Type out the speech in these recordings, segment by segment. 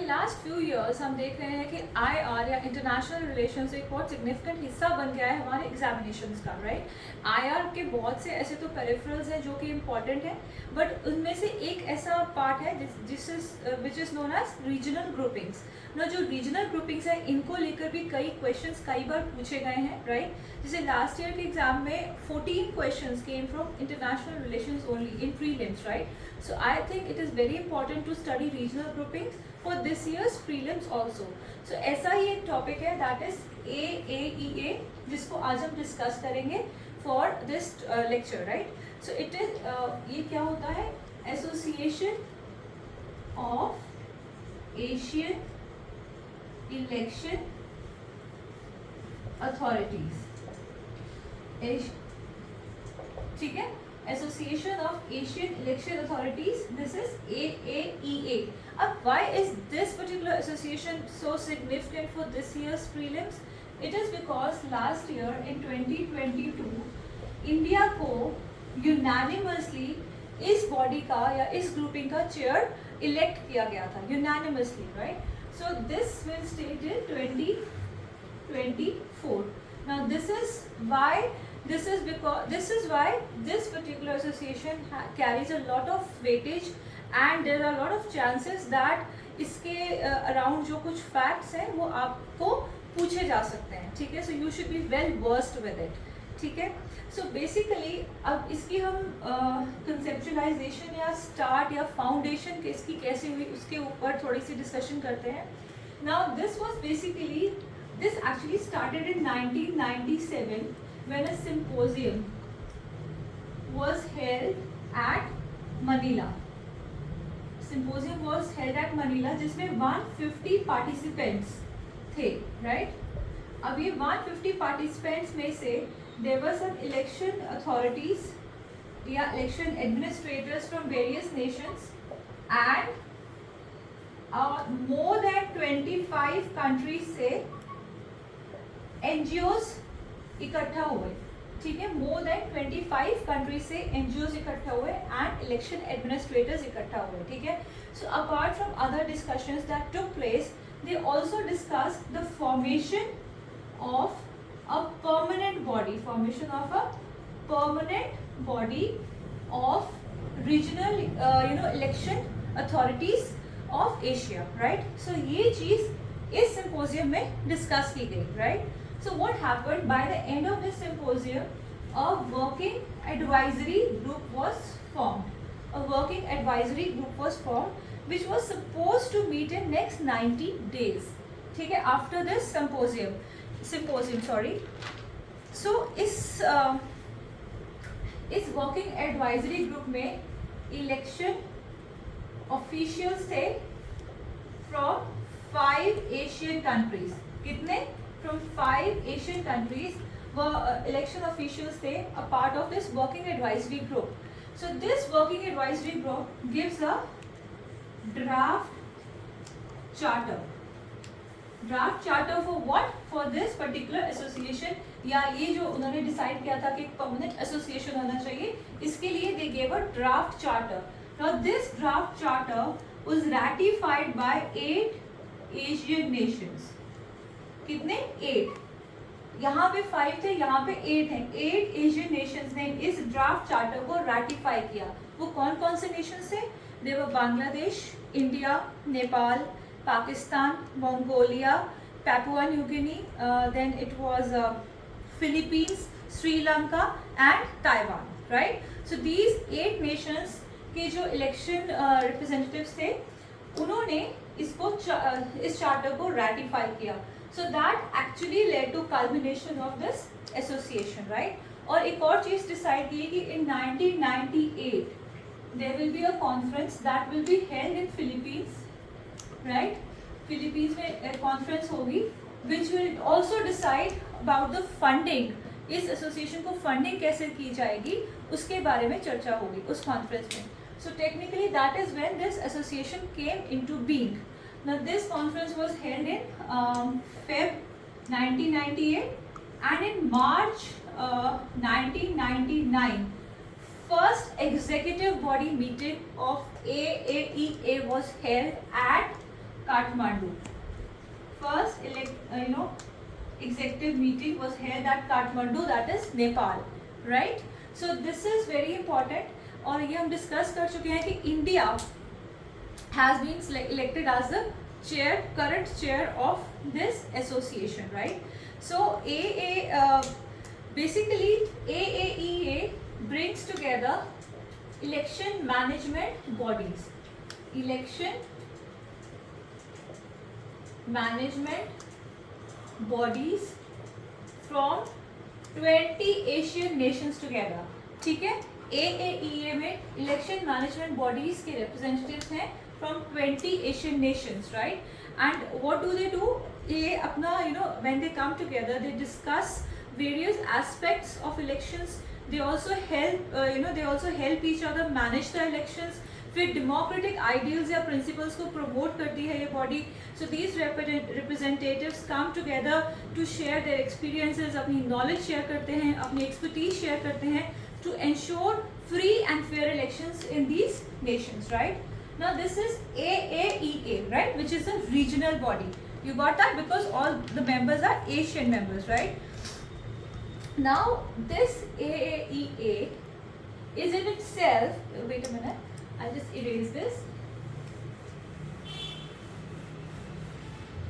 In last few years हम देख रहे हैं कि IR या इंटरनेशनल रिलेशंस एक बहुत सिग्निफिकेंट हिस्सा बन गया है हमारे एग्जामिनेशंस का, राइट। IR के बहुत से ऐसे तो पेरिफेरल्स हैं जो कि इम्पॉर्टेंट है, बट उनमें से एक ऐसा पार्ट है which is known as regional groupings ना। जो रीजनल ग्रुपिंग्स है इनको लेकर भी कई क्वेश्चंस कई बार पूछे गए हैं, राइट। जैसे लास्ट ईयर के एग्जाम में 14 questions came from international relations only in prelims, right. So I think it is very important to study regional groupings for this year's prelims also. So ऐसा ही एक topic है that is AAEA जिसको आज हम discuss करेंगे for this lecture, right? So it is ये क्या होता है? Association of Asian Election Authorities. ठीक है, Association of Asian Election Authorities, this is AAEA. अब why is this particular association so significant for this year's prelims? It is because last year in 2022 India को unanimously इस body का या इस grouping का chair elect किया गया था unanimously, right? So this will stay till 2024. Now this is why this is why this particular association carries a lot of weightage and there are a lot of chances that इसके around जो कुछ facts हैं वो आपको पूछे जा सकते हैं, ठीक है। So you should be well versed with it, ठीक है। So basically अब इसकी हम conceptualization या start या foundation इसकी कैसे हुई उसके ऊपर थोड़ी सी discussion करते हैं। Now this actually started in 1997 when a symposium was held at Manila. Symposium was held at Manila जिसमें 150 participants थे, right? अब ये 150 participants में से there were some election authorities या election administrators from various nations and more than 25 countries से NGOs इकट्ठा हुए, ठीक है। मोर देन 25 कंट्रीज से NGOs इकट्ठा हुए एंड इलेक्शन एडमिनिस्ट्रेटर्स इकट्ठा हुए, ठीक है। So apart from other discussions that took place they also discussed the formation of a permanent body of regional election authorities of Asia, right. So ये चीज इस सिंपोजियम में डिस्कस की गई, right. So what happened by the end of this symposium, a working advisory group was formed. Which was supposed to meet in next 90 days. ठीक है, after this symposium, sorry. So इस working advisory group में election officials थे from 5 Asian countries. कितने? From 5 Asian countries were election officials थे a part of this working advisory group. So this working advisory group gives a draft charter. Draft charter for what? For this particular association या ये जो उन्होंने decide किया था कि permanent association होना चाहिए, इसके लिए they gave a draft charter. Now this draft charter was ratified by 8 Asian nations. कितने? 8. यहाँ पे 5 थे, यहाँ पे 8 हैं। 8 एशियन नेशंस ने इस ड्राफ्ट चार्टर को रैटिफाई किया। वो कौन कौन से नेशंस थे? They were Bangladesh, India, Nepal, Pakistan, Mongolia, Papua New Guinea, then it was Philippines, Sri Lanka and Taiwan, right. So these 8 nations के जो इलेक्शन रिप्रेजेंटेटिव्स थे उन्होंने इस चार्टर को रैटिफाई किया। So that actually led to culmination of this association, right? और एक और चीज डिसाइड की कि in 1998 there will be a conference that will be held in Philippines, right? Philippines में conference होगी which will also decide about the funding. इस association को funding कैसे की जाएगी उसके बारे में चर्चा होगी उस conference में. So technically that is when this association came into being. Now this conference was held in Feb 1998 and in March 1999 first executive body meeting of AAEA was held at Kathmandu. First executive meeting was held at Kathmandu, that is Nepal, right? So this is very important. और ये हम discuss कर चुके हैं कि India has been elected as the current chair of this association, right? So basically AAEA brings together election management bodies, from 20 Asian nations together. ठीक है, AAEA में इलेक्शन मैनेजमेंट बॉडीज के रिप्रेजेंटेटिव्स हैं from 20 Asian nations, right? And what do? ये अपना when they come together, they discuss various aspects of elections. They also help each other manage the elections. फिर democratic ideals या principles को promote करती है ये body. So these representatives come together to share their experiences, अपनी knowledge share करते हैं, अपनी expertise share करते हैं to ensure free and fair elections in these nations, right? Now this is AAEA, right, which is a regional body. You got that because all the members are Asian members, right? Now this AAEA is in itself, wait a minute, I'll just erase this.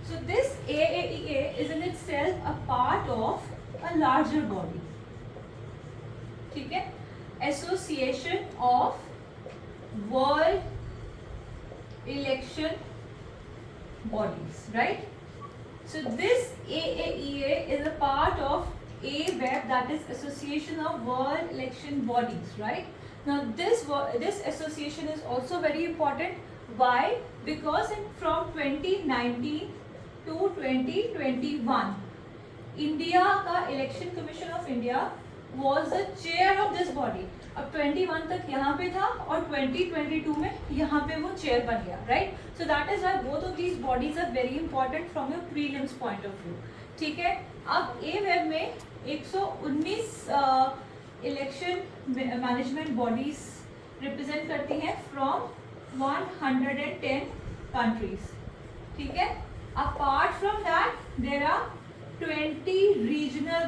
So this AAEA is in itself a part of a larger body. ठीक है, Association of World Election Bodies, right? So this AAEA is a part of AWEB, that is Association of World Election Bodies, right? Now this association is also very important. Why? Because from 2019 to 2021, India का Election Commission of India was the chair of this body. अब 21 तक यहाँ पे था और 2022 में यहाँ पे वो चेयर बन गया, right? So that is why both of these bodies are very important from your prelims point of view. ठीक है, अब AWEB में 119 इलेक्शन मैनेजमेंट बॉडीज रिप्रेजेंट करती हैं फ्रॉम 110 कंट्रीज. ठीक है, apart from that there are 20 regional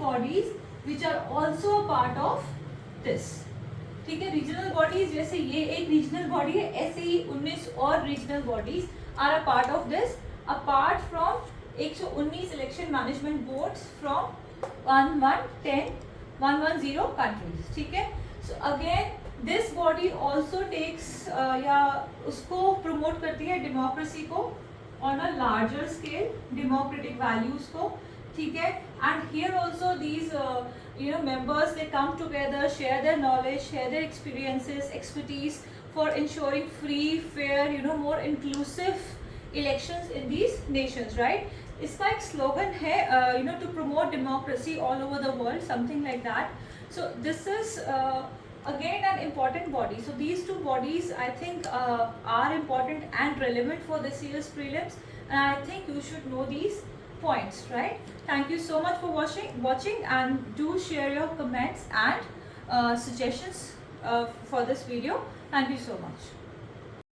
bodies which are also a part of this. ठीक है, रीजनल बॉडीज जैसे ये एक रीजनल बॉडी है, ऐसे ही 19 और regional bodies are a part of this, apart from 119 election management boards from 110 countries. ठीक है, so again this body also takes या उसको प्रमोट करती है डेमोक्रेसी को on a larger scale, democratic values को. ठीक है, and here also these members, they come together, share their knowledge, share their experiences, expertise for ensuring free, fair, more inclusive elections in these nations, right? इसका एक slogan है to promote democracy all over the world, something like that. So this is again an important body. So these two bodies I think are important and relevant for this year's prelims, and I think you should know these points, right? Thank you so much for watching, and do share your comments and suggestions for this video. Thank you so much.